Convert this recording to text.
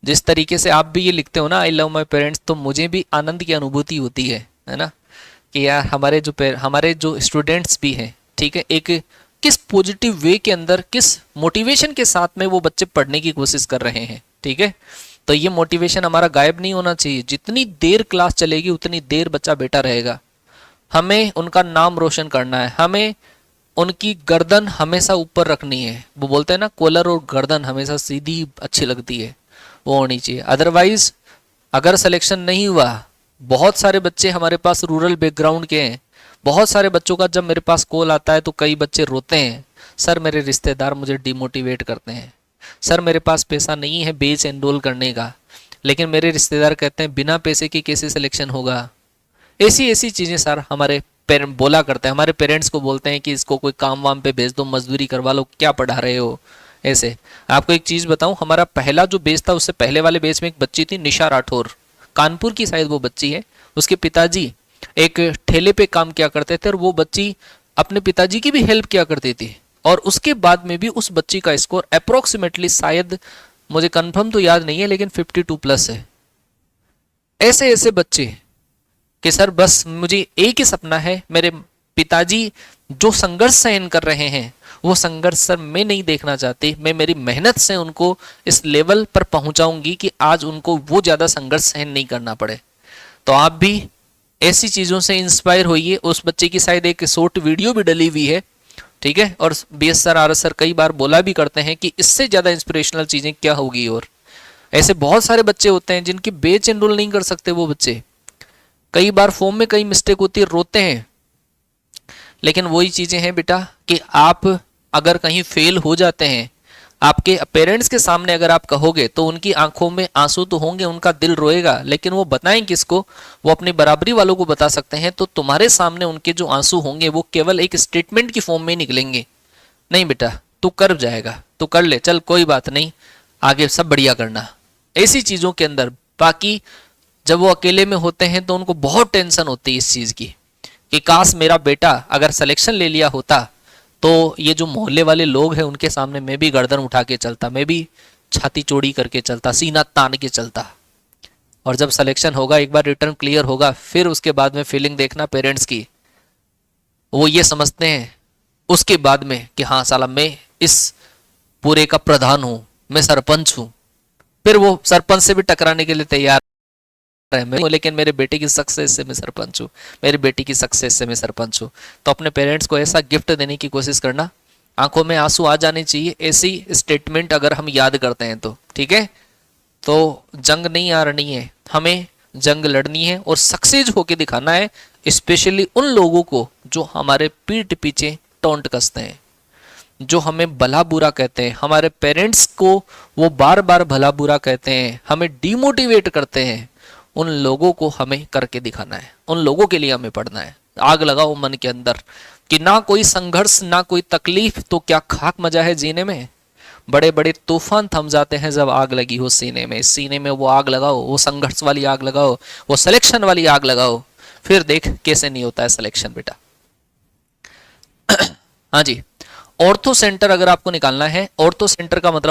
जिस तरीके से आप भी ये लिखते हो ना, आई लव माई पेरेंट्स, तो मुझे भी आनंद की अनुभूति होती है ना, कि यार हमारे जो स्टूडेंट्स भी हैं, ठीक है, एक किस पॉजिटिव वे के अंदर, किस मोटिवेशन के साथ में वो बच्चे पढ़ने की कोशिश कर रहे हैं, ठीक है। तो ये मोटिवेशन हमारा गायब नहीं होना चाहिए। जितनी देर क्लास चलेगी उतनी देर बच्चा बेटा रहेगा। हमें उनका नाम रोशन करना है, हमें उनकी गर्दन हमेशा ऊपर रखनी है। वो बोलते हैं ना, कॉलर और गर्दन हमेशा सीधी अच्छी लगती है, वो होनी चाहिए। अदरवाइज अगर सिलेक्शन नहीं हुआ, बहुत सारे बच्चे हमारे पास रूरल बैकग्राउंड के हैं, बहुत सारे बच्चों का जब मेरे पास कॉल आता है तो कई बच्चे रोते हैं, सर मेरे रिश्तेदार मुझे डिमोटिवेट करते हैं, सर मेरे पास पैसा नहीं है बेच एनरोल करने का, लेकिन मेरे रिश्तेदार कहते हैं बिना पैसे के कैसे सिलेक्शन होगा। ऐसी ऐसी चीज़ें सर हमारे पेरेंट बोला करते हैं, हमारे पेरेंट्स को बोलते हैं कि इसको कोई काम वाम पे भेज दो, मजदूरी करवा लो, क्या पढ़ा रहे हो ऐसे। आपको एक चीज़ बताऊं, हमारा पहला जो बेच था, उससे पहले वाले बेच में एक बच्ची थी निशा राठौर, कानपुर की शायद वो बच्ची है। उसके पिताजी एक ठेले पे काम किया करते थे और वो बच्ची अपने पिताजी की भी हेल्प किया करती थी, और उसके बाद में भी उस बच्ची का स्कोर अप्रोक्सीमेटली, शायद मुझे कंफर्म तो याद नहीं है, लेकिन 52+ है। ऐसे ऐसे बच्चे कि सर बस मुझे एक ही सपना है, मेरे पिताजी जो संघर्ष सहन कर रहे हैं वो संघर्ष सर मैं नहीं देखना चाहती, मैं मेरी मेहनत से उनको इस लेवल पर पहुंचाऊंगी कि आज उनको वो ज़्यादा संघर्ष सहन नहीं करना पड़े। तो आप भी ऐसी चीज़ों से इंस्पायर होइए। उस बच्चे की शायद एक शॉर्ट वीडियो भी डली हुई है, ठीक है, और BS सर RS सर कई बार बोला भी करते हैं कि इससे ज़्यादा इंस्पिरेशनल चीज़ें क्या होगी। और ऐसे बहुत सारे बच्चे होते हैं जिनकी बेच एनरोल नहीं कर सकते वो बच्चे, कई बार फॉर्म में कई मिस्टेक होती है, रोते हैं। लेकिन वही चीज़ें हैं बेटा कि आप अगर कहीं फेल हो जाते हैं, आपके पेरेंट्स के सामने अगर आप कहोगे तो उनकी आंखों में आंसू तो होंगे, उनका दिल रोएगा, लेकिन वो बताएं किसको? वो अपनी बराबरी वालों को बता सकते हैं। तो तुम्हारे सामने उनके जो आंसू होंगे वो केवल एक स्टेटमेंट की फॉर्म में निकलेंगे, नहीं बेटा तू कर जाएगा, तू कर ले, चल कोई बात नहीं, आगे सब बढ़िया करना, ऐसी चीज़ों के अंदर। बाकी जब वो अकेले में होते हैं तो उनको बहुत टेंशन होती है इस चीज़ की कि काश मेरा बेटा अगर सिलेक्शन ले लिया होता तो ये जो मोहल्ले वाले लोग हैं उनके सामने मैं भी गर्दन उठा के चलता, मैं भी छाती चौड़ी करके चलता, सीना तान के चलता। और जब सिलेक्शन होगा, एक बार रिटर्न क्लियर होगा, फिर उसके बाद में फीलिंग देखना पेरेंट्स की, वो ये समझते हैं उसके बाद में कि हाँ साला मैं इस पूरे का प्रधान हूँ, मैं सरपंच हूँ। फिर वो सरपंच से भी टकराने के लिए तैयार है, मैं लेकिन मेरे बेटे की सक्सेस से मैं सरपंच हूँ, मेरी बेटी की सक्सेस से मैं सरपंच हूँ। तो अपने पेरेंट्स को ऐसा गिफ्ट देने की कोशिश करना, आंखों में आंसू आ जाने चाहिए ऐसी स्टेटमेंट अगर हम याद करते हैं तो, ठीक है। तो जंग नहीं हारनी है, हमें जंग लड़नी है और सक्सेस होके दिखाना है, स्पेशली उन लोगों को जो हमारे पीठ पीछे टोंट कसते हैं, जो हमें भला बुरा कहते हैं, हमारे पेरेंट्स को वो बार बार भला बुरा कहते हैं, हमें डिमोटिवेट करते हैं। उन लोगों को हमें करके दिखाना है, उन लोगों के लिए हमें पढ़ना है। आग लगाओ मन के अंदर कि ना कोई संघर्ष ना कोई तकलीफ तो क्या खाक मजा है जीने में। बड़े बड़े तूफान थम जाते हैं जब आग लगी हो सीने में। सीने में वो आग लगाओ, वो संघर्ष वाली आग लगाओ, वो सिलेक्शन वाली आग लगाओ, फिर देख कैसे नहीं होता है सिलेक्शन बेटा। हाँ जी, ऑर्थो सेंटर अगर आपको निकालना है, ऑर्थो सेंटर का मतलब